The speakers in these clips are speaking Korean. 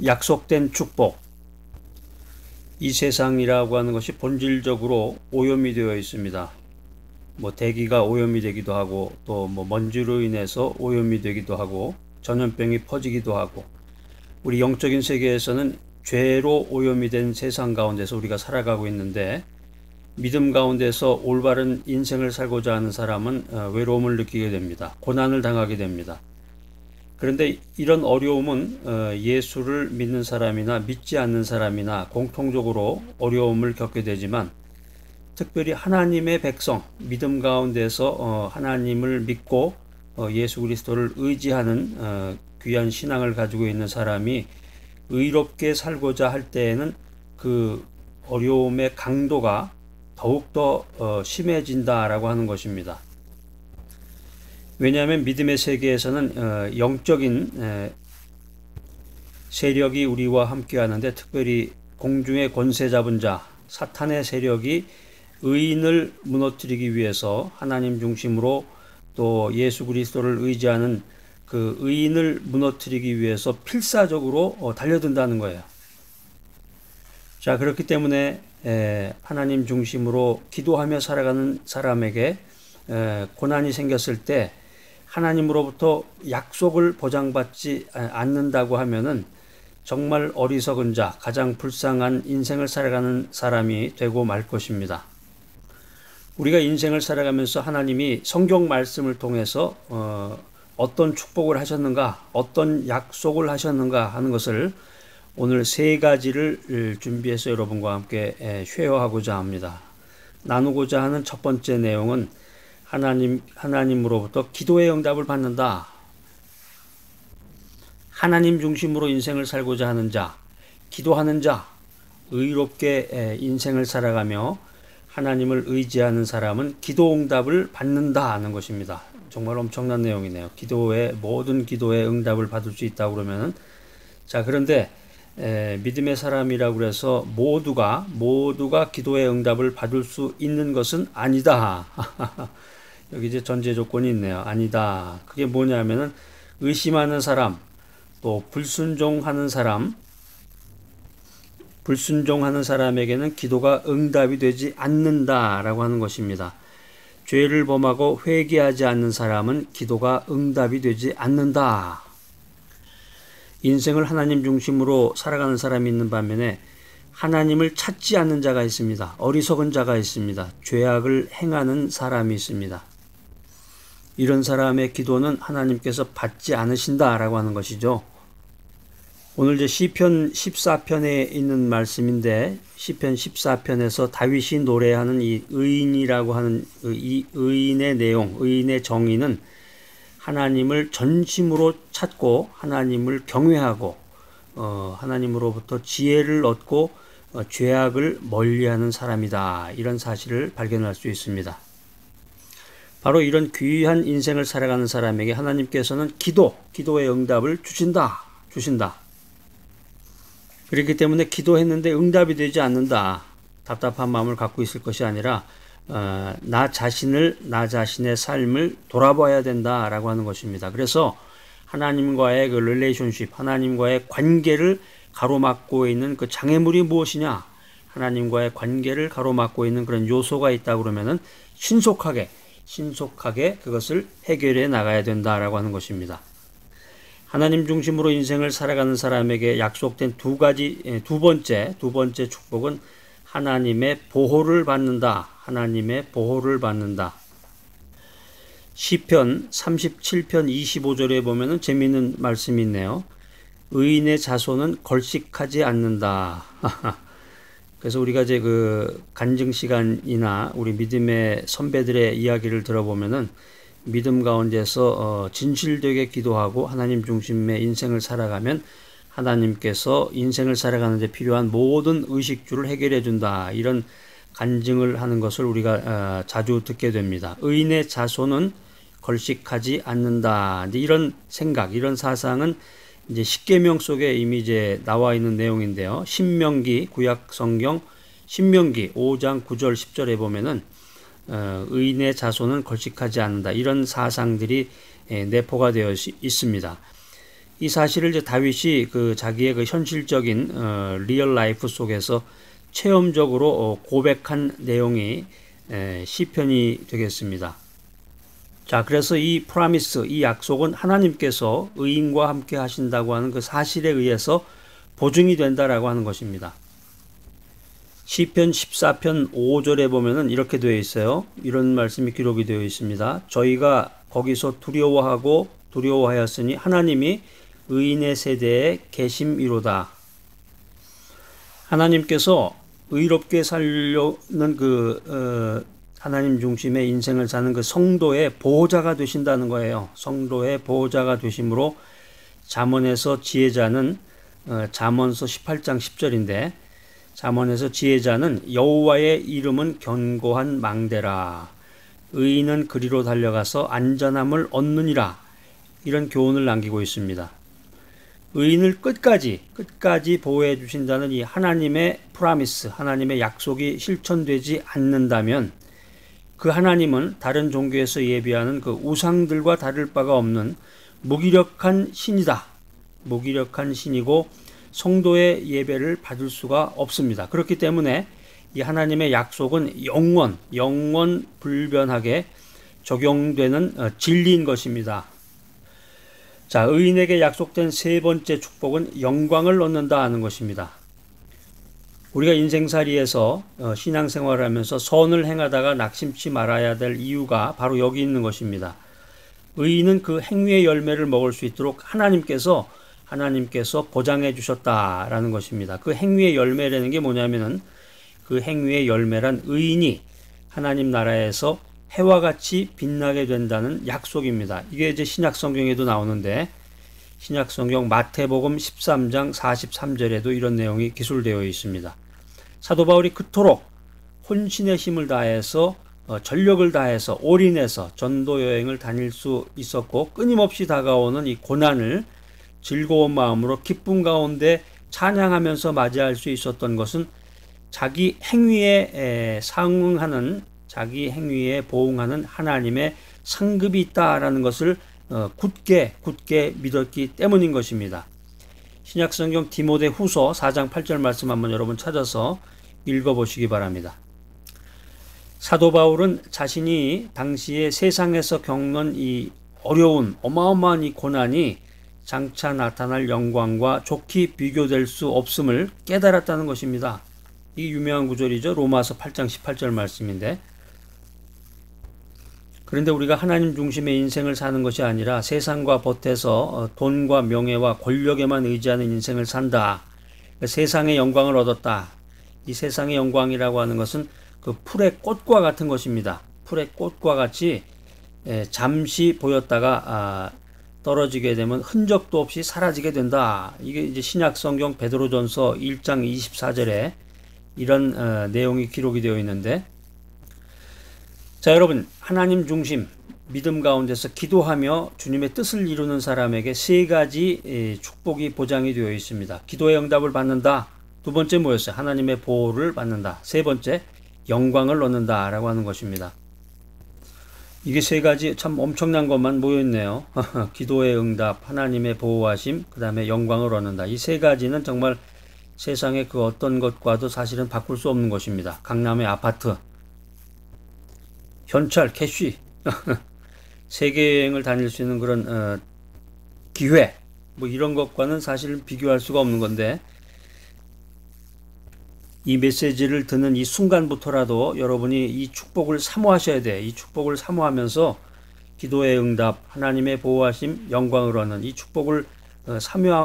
약속된 축복. 이 세상이라고 하는 것이 본질적으로 오염이 되어 있습니다. 대기가 오염이 되기도 하고, 또 먼지로 인해서 오염이 되기도 하고, 전염병이 퍼지기도 하고, 우리 영적인 세계에서는 죄로 오염이 된 세상 가운데서 우리가 살아가고 있는데, 믿음 가운데서 올바른 인생을 살고자 하는 사람은 외로움을 느끼게 됩니다. 고난을 당하게 됩니다. 그런데 이런 어려움은 예수를 믿는 사람이나 믿지 않는 사람이나 공통적으로 어려움을 겪게 되지만, 특별히 하나님의 백성, 믿음 가운데서 하나님을 믿고 예수 그리스도를 의지하는 귀한 신앙을 가지고 있는 사람이 의롭게 살고자 할 때에는 그 어려움의 강도가 더욱더 심해진다라고 하는 것입니다. 왜냐하면 믿음의 세계에서는 영적인 세력이 우리와 함께 하는데, 특별히 공중의 권세 잡은 자 사탄의 세력이 의인을 무너뜨리기 위해서 하나님 중심으로 또 예수 그리스도를 의지하는 그 의인을 무너뜨리기 위해서 필사적으로 달려든다는 거예요. 자, 그렇기 때문에 하나님 중심으로 기도하며 살아가는 사람에게 고난이 생겼을 때 하나님으로부터 약속을 보장받지 않는다고 하면은 정말 어리석은 자, 가장 불쌍한 인생을 살아가는 사람이 되고 말 것입니다. 우리가 인생을 살아가면서 하나님이 성경 말씀을 통해서 어떤 축복을 하셨는가, 어떤 약속을 하셨는가 하는 것을 오늘 세 가지를 준비해서 여러분과 함께 쉐어하고자 합니다. 나누고자 하는 첫 번째 내용은 하나님으로부터 기도의 응답을 받는다. 하나님 중심으로 인생을 살고자 하는 자, 기도하는 자, 의롭게 인생을 살아가며 하나님을 의지하는 사람은 기도 응답을 받는다 하는 것입니다. 정말 엄청난 내용이네요. 모든 기도의 응답을 받을 수 있다고 그러면은, 자, 그런데 믿음의 사람이라고 해서 모두가 기도의 응답을 받을 수 있는 것은 아니다. 여기 이제 전제 조건이 있네요. 아니다. 그게 뭐냐면은 의심하는 사람, 또 불순종하는 사람에게는 기도가 응답이 되지 않는다라고 하는 것입니다. 죄를 범하고 회개하지 않는 사람은 기도가 응답이 되지 않는다. 인생을 하나님 중심으로 살아가는 사람이 있는 반면에 하나님을 찾지 않는 자가 있습니다. 어리석은 자가 있습니다. 죄악을 행하는 사람이 있습니다. 이런 사람의 기도는 하나님께서 받지 않으신다라고 하는 것이죠. 오늘 이제 시편 14편에 있는 말씀인데, 시편 14편에서 다윗이 노래하는 이 의인이라고 하는 이 의인의 내용, 의인의 정의는 하나님을 전심으로 찾고 하나님을 경외하고 하나님으로부터 지혜를 얻고 죄악을 멀리하는 사람이다. 이런 사실을 발견할 수 있습니다. 바로 이런 귀한 인생을 살아가는 사람에게 하나님께서는 기도의 응답을 주신다. 그렇기 때문에 기도했는데 응답이 되지 않는다, 답답한 마음을 갖고 있을 것이 아니라 나 자신의 삶을 돌아봐야 된다라고 하는 것입니다. 그래서 하나님과의 그 릴레이션십, 하나님과의 관계를 가로막고 있는 그 장애물이 무엇이냐, 하나님과의 관계를 가로막고 있는 그런 요소가 있다 그러면은 신속하게 그것을 해결해 나가야 된다라고 하는 것입니다. 하나님 중심으로 인생을 살아가는 사람에게 약속된 두 번째 축복은 하나님의 보호를 받는다. 시편 37편 25절에 보면은 재미있는 말씀이 있네요. 의인의 자손은 걸식하지 않는다. 그래서 우리가 이제 그 간증 시간이나 우리 믿음의 선배들의 이야기를 들어보면은 믿음 가운데서 진실되게 기도하고 하나님 중심의 인생을 살아가면 하나님께서 인생을 살아가는 데 필요한 모든 의식주를 해결해 준다. 이런 간증을 하는 것을 우리가 자주 듣게 됩니다. 의인의 자손은 걸식하지 않는다. 이런 생각, 이런 사상은 이제 십계명 속에 이미 이제 나와 있는 내용인데요. 신명기, 구약 성경 신명기 5장 9절 10절에 보면은 의인의 자손은 걸식하지 않는다. 이런 사상들이 내포가 되어 있습니다. 이 사실을 이제 다윗이 그 자기의 그 현실적인 리얼 라이프 속에서 체험적으로 고백한 내용이 시편이 되겠습니다. 자, 그래서 이 프라미스, 이 약속은 하나님께서 의인과 함께 하신다고 하는 그 사실에 의해서 보증이 된다라고 하는 것입니다. 시편 14편 5절에 보면은 이렇게 되어 있어요. 이런 말씀이 기록이 되어 있습니다. 저희가 거기서 두려워하였으니 하나님이 의인의 세대에 계심이로다. 하나님께서 의롭게 살려는 하나님 중심의 인생을 사는 그 성도의 보호자가 되신다는 거예요. 성도의 보호자가 되심으로 잠언에서 지혜자는 잠언서 18장 10절인데 잠언에서 지혜자는 여호와의 이름은 견고한 망대라. 의인은 그리로 달려가서 안전함을 얻느니라. 이런 교훈을 남기고 있습니다. 의인을 끝까지 보호해 주신다는 이 하나님의 프라미스, 하나님의 약속이 실천되지 않는다면 그 하나님은 다른 종교에서 예비하는 그 우상들과 다를 바가 없는 무기력한 신이다. 무기력한 신이고 성도의 예배를 받을 수가 없습니다. 그렇기 때문에 이 하나님의 약속은 영원 불변하게 적용되는 진리인 것입니다. 자, 의인에게 약속된 세 번째 축복은 영광을 얻는다 하는 것입니다. 우리가 인생살이에서 신앙생활을 하면서 선을 행하다가 낙심치 말아야 될 이유가 바로 여기 있는 것입니다. 의인은 그 행위의 열매를 먹을 수 있도록 하나님께서 보장해 주셨다라는 것입니다. 그 행위의 열매라는 게 뭐냐면은 그 행위의 열매란 의인이 하나님 나라에서 해와 같이 빛나게 된다는 약속입니다. 이게 이제 신약 성경에도 나오는데 신약 성경 마태복음 13장 43절에도 이런 내용이 기술되어 있습니다. 사도 바울이 그토록 혼신의 힘을 다해서 전력을 다해서 올인해서 전도 여행을 다닐 수 있었고 끊임없이 다가오는 이 고난을 즐거운 마음으로 기쁨 가운데 찬양하면서 맞이할 수 있었던 것은 자기 행위에 상응하는 자기 행위에 보응하는 하나님의 상급이 있다라는 것을 굳게 믿었기 때문인 것입니다. 신약성경 디모데 후서 4장 8절 말씀 한번 여러분 찾아서 읽어보시기 바랍니다. 사도 바울은 자신이 당시에 세상에서 겪는 이 어려운 어마어마한 이 고난이 장차 나타날 영광과 좋게 비교될 수 없음을 깨달았다는 것입니다. 이 유명한 구절이죠. 로마서 8장 18절 말씀인데, 그런데 우리가 하나님 중심의 인생을 사는 것이 아니라 세상과 벗해서 돈과 명예와 권력에만 의지하는 인생을 산다. 세상의 영광을 얻었다. 이 세상의 영광이라고 하는 것은 그 풀의 꽃과 같은 것입니다. 풀의 꽃과 같이 잠시 보였다가 떨어지게 되면 흔적도 없이 사라지게 된다. 이게 이제 신약성경 베드로전서 1장 24절에 이런 내용이 기록이 되어 있는데, 자, 여러분, 하나님 중심 믿음 가운데서 기도하며 주님의 뜻을 이루는 사람에게 세 가지 축복이 보장이 되어 있습니다. 기도의 응답을 받는다. 두 번째 뭐였어요? 하나님의 보호를 받는다. 세 번째, 영광을 얻는다 라고 하는 것입니다. 이게 세 가지 참 엄청난 것만 모여있네요. 기도의 응답, 하나님의 보호하심, 그 다음에 영광을 얻는다. 이 세 가지는 정말 세상의 그 어떤 것과도 사실은 바꿀 수 없는 것입니다. 강남의 아파트, 현찰, 캐시, 세계여행을 다닐 수 있는 그런 기회, 뭐 이런 것과는 사실 비교할 수가 없는 건데, 이 메시지를 듣는 이 순간부터라도 여러분이 이 축복을 사모하셔야 돼. 이 축복을 사모하면서 기도의 응답, 하나님의 보호하심, 영광을 얻는 이 축복을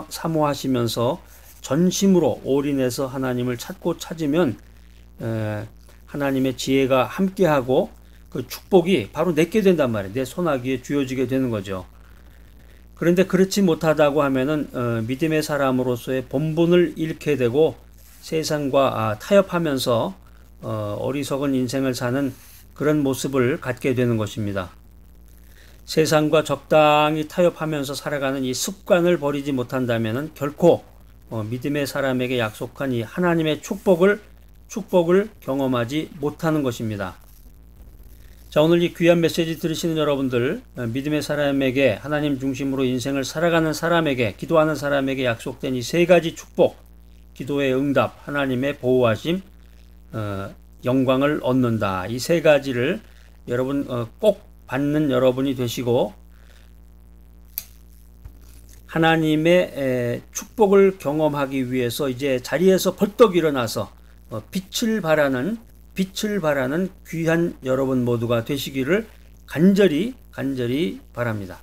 사모하시면서 전심으로 올인해서 하나님을 찾으면 하나님의 지혜가 함께하고 그 축복이 바로 내게 된단 말이에요. 내 손아귀에 쥐어지게 되는 거죠. 그런데 그렇지 못하다고 하면은 믿음의 사람으로서의 본분을 잃게 되고 세상과 타협하면서 어리석은 인생을 사는 그런 모습을 갖게 되는 것입니다. 세상과 적당히 타협하면서 살아가는 이 습관을 버리지 못한다면은 결코 믿음의 사람에게 약속한 이 하나님의 축복을 경험하지 못하는 것입니다. 자, 오늘 이 귀한 메시지 들으시는 여러분들, 믿음의 사람에게, 하나님 중심으로 인생을 살아가는 사람에게, 기도하는 사람에게 약속된 이 세 가지 축복, 기도의 응답, 하나님의 보호하심, 영광을 얻는다. 이 세 가지를 여러분 꼭 받는 여러분이 되시고, 하나님의 축복을 경험하기 위해서 이제 자리에서 벌떡 일어나서 빛을 발하는 귀한 여러분 모두가 되시기를 간절히 바랍니다.